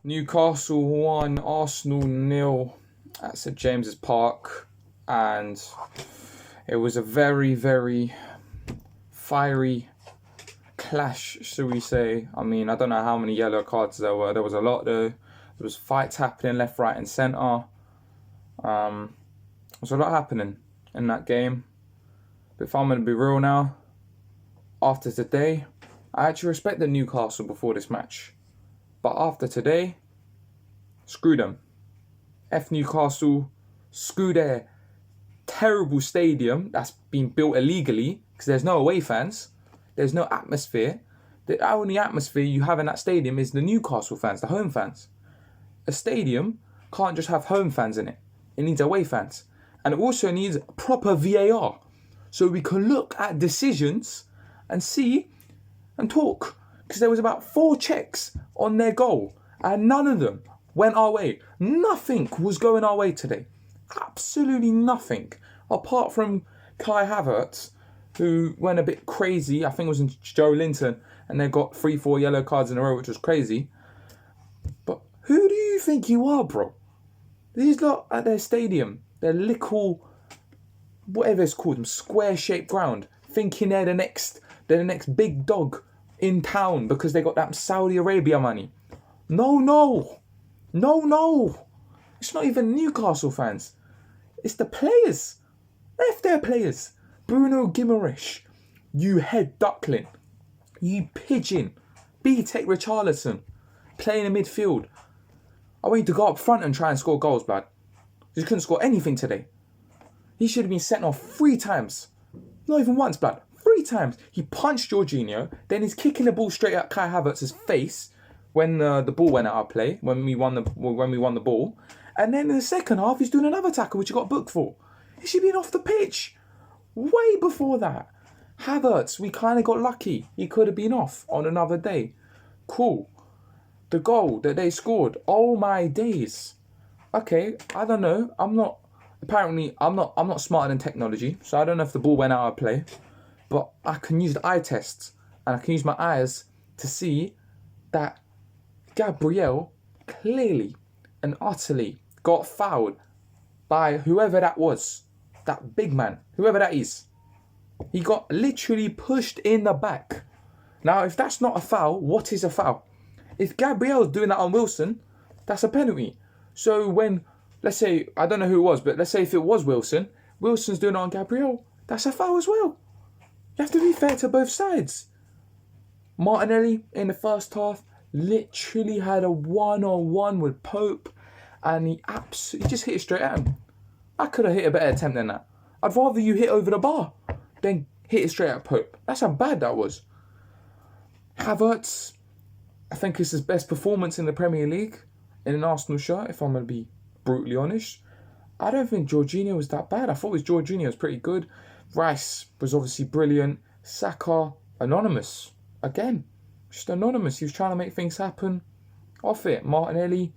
Newcastle 1, Arsenal 0 at St James's Park, and it was a very, very fiery clash, should we say. I mean, I don't know how many yellow cards there were. There was a lot though. There was fights happening left, right and centre. There was a lot happening in that game. But if I'm going to be real now, after today, I actually respected Newcastle before this match. But after today, screw them. F Newcastle, screw their terrible stadium that's been built illegally because there's no away fans. There's no atmosphere. The only atmosphere you have in that stadium is the Newcastle fans, the home fans. A stadium can't just have home fans in it. It needs away fans. And it also needs proper VAR. So we can look at decisions and see and talk. Because there was about 4 checks on their goal. And none of them went our way. Nothing was going our way today. Absolutely nothing. Apart from Kai Havertz, who went a bit crazy. I think it was in Joe Linton. And they got 3-4 yellow cards in a row, which was crazy. But who do you think you are, bro? These lot at their stadium, their little, whatever it's called, square-shaped ground, thinking they're the next big dog in town because they got that Saudi Arabia money. No. It's not even Newcastle fans. It's the players. F their players. Bruno Guimaraes, you head duckling. You pigeon. B-Tech Richarlison, playing in midfield. I want you to go up front and try and score goals, blood. He couldn't score anything today. He should have been sent off 3 times. Not even once, blood. 3 times. He punched Jorginho, then he's kicking the ball straight at Kai Havertz's face when the ball went out of play, when we won the ball. And then in the second half, he's doing another tackle, which he got booked for. He should have been off the pitch way before that. Havertz, we kind of got lucky. He could have been off on another day. Cool. The goal that they scored. Oh my days. Okay, I don't know. I'm not smarter than technology, so I don't know if the ball went out of play. But I can use the eye tests and I can use my eyes to see that Gabriel clearly and utterly got fouled by whoever that was. That big man, whoever that is. He got literally pushed in the back. Now, if that's not a foul, what is a foul? If Gabriel's doing that on Wilson, that's a penalty. So when, let's say, I don't know who it was, but let's say if it was Wilson, Wilson's doing it on Gabriel, that's a foul as well. You have to be fair to both sides. Martinelli, in the first half, literally had a one-on-one with Pope, and he just hit it straight at him. I could have hit a better attempt than that. I'd rather you hit over the bar than hit it straight at Pope. That's how bad that was. Havertz, I think it's his best performance in the Premier League in an Arsenal shirt, if I'm going to be brutally honest. I don't think Jorginho was that bad. I thought Jorginho was pretty good. Rice was obviously brilliant. Saka, anonymous. Again, just anonymous. He was trying to make things happen. Off it. Martinelli,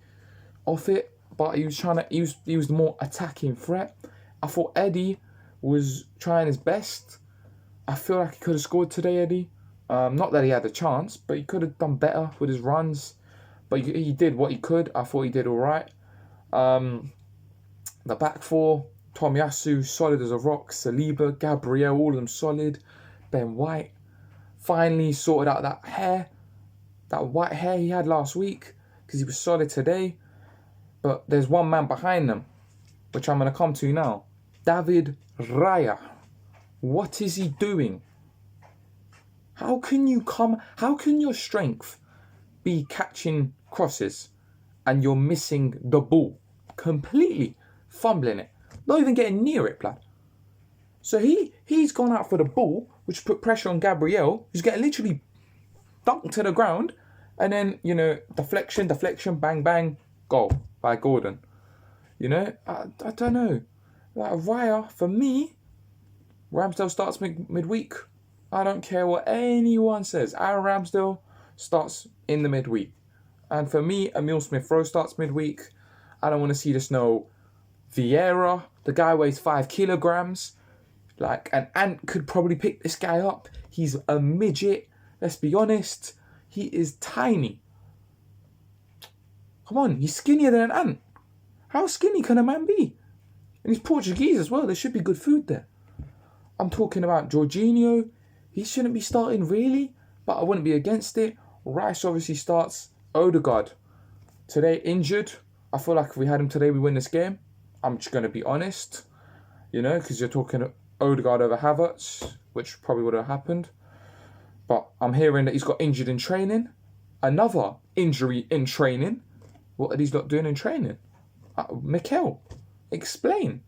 off it. But he was the more attacking threat. I thought Eddie was trying his best. I feel like he could have scored today, Eddie. Not that he had a chance, but he could have done better with his runs. But he did what he could. I thought he did all right. The back 4, Tomiyasu, solid as a rock. Saliba, Gabriel, all of them solid. Ben White finally sorted out that hair. That white hair he had last week because he was solid today. But there's one man behind them, which I'm going to come to now. David Raya. What is he doing? How can your strength be catching crosses and you're missing the ball? Completely fumbling it. Not even getting near it, blood. So he's gone out for the ball, which put pressure on Gabriel, who's getting literally dunked to the ground. And then, deflection, bang, bang, goal by Gordon. I don't know. Like Raya, for me, Ramsdale starts midweek. I don't care what anyone says. Aaron Ramsdale starts in the midweek. And for me, Emile Smith-Rowe starts midweek. I don't want to see this Vieira. The guy weighs 5 kilograms. Like, an ant could probably pick this guy up. He's a midget. Let's be honest. He is tiny. Come on, he's skinnier than an ant. How skinny can a man be? And he's Portuguese as well. There should be good food there. I'm talking about Jorginho. He shouldn't be starting really, but I wouldn't be against it. Rice obviously starts. Odegaard today injured. I feel like if we had him today, we win this game. I'm just going to be honest, because you're talking Odegaard over Havertz, which probably would have happened. But I'm hearing that he's got injured in training. Another injury in training. What are these lot doing in training? Mikel, explain.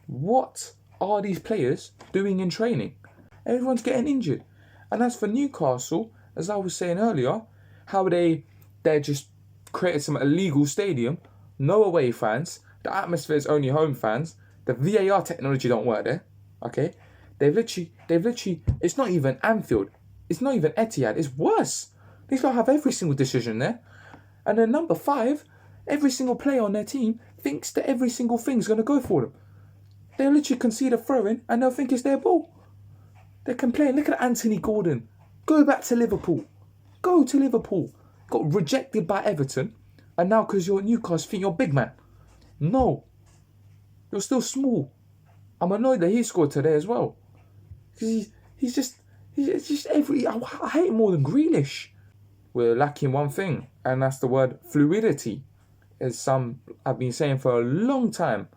What are these players doing in training? Everyone's getting injured. And as for Newcastle, as I was saying earlier, how they just created some illegal stadium, no away fans, the atmosphere is only home fans, the VAR technology don't work there, okay? They've literally, it's not even Anfield, it's not even Etihad, it's worse. These guys have every single decision there. And then number 5, every single player on their team thinks that every single thing's going to go for them. They'll literally concede a throw-in and they'll think it's their ball. They're complaining. Look at Anthony Gordon. Go back to Liverpool. Go to Liverpool. Got rejected by Everton. And now because you're Newcastle, think you're big man. No. You're still small. I'm annoyed that he scored today as well. Because he's just I hate him more than Grealish. We're lacking one thing. And that's the word fluidity. As some have been saying for a long time.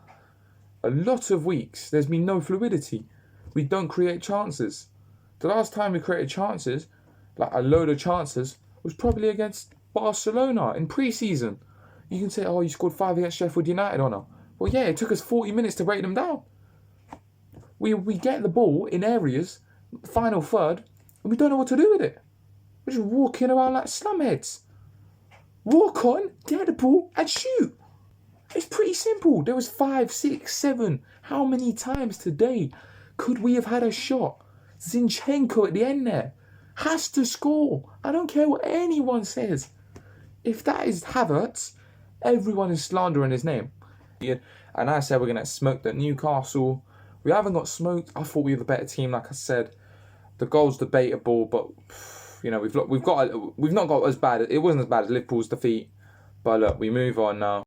A lot of weeks, there's been no fluidity. We don't create chances. The last time we created chances, like a load of chances, was probably against Barcelona in pre-season. You can say, oh, you scored 5 against Sheffield United, Onur. Well, yeah, it took us 40 minutes to break them down. We get the ball in areas, final third, and we don't know what to do with it. We're just walking around like slumheads. Walk on, get the ball, and shoot. It's pretty simple. There was 5, 6, 7. How many times today could we have had a shot? Zinchenko at the end there has to score. I don't care what anyone says. If that is Havertz, everyone is slandering his name. Yeah, and I said we're going to smoke at Newcastle. We haven't got smoked. I thought we were the better team, like I said. The goal's debatable, but we've not got as bad. It wasn't as bad as Liverpool's defeat. But look, we move on now.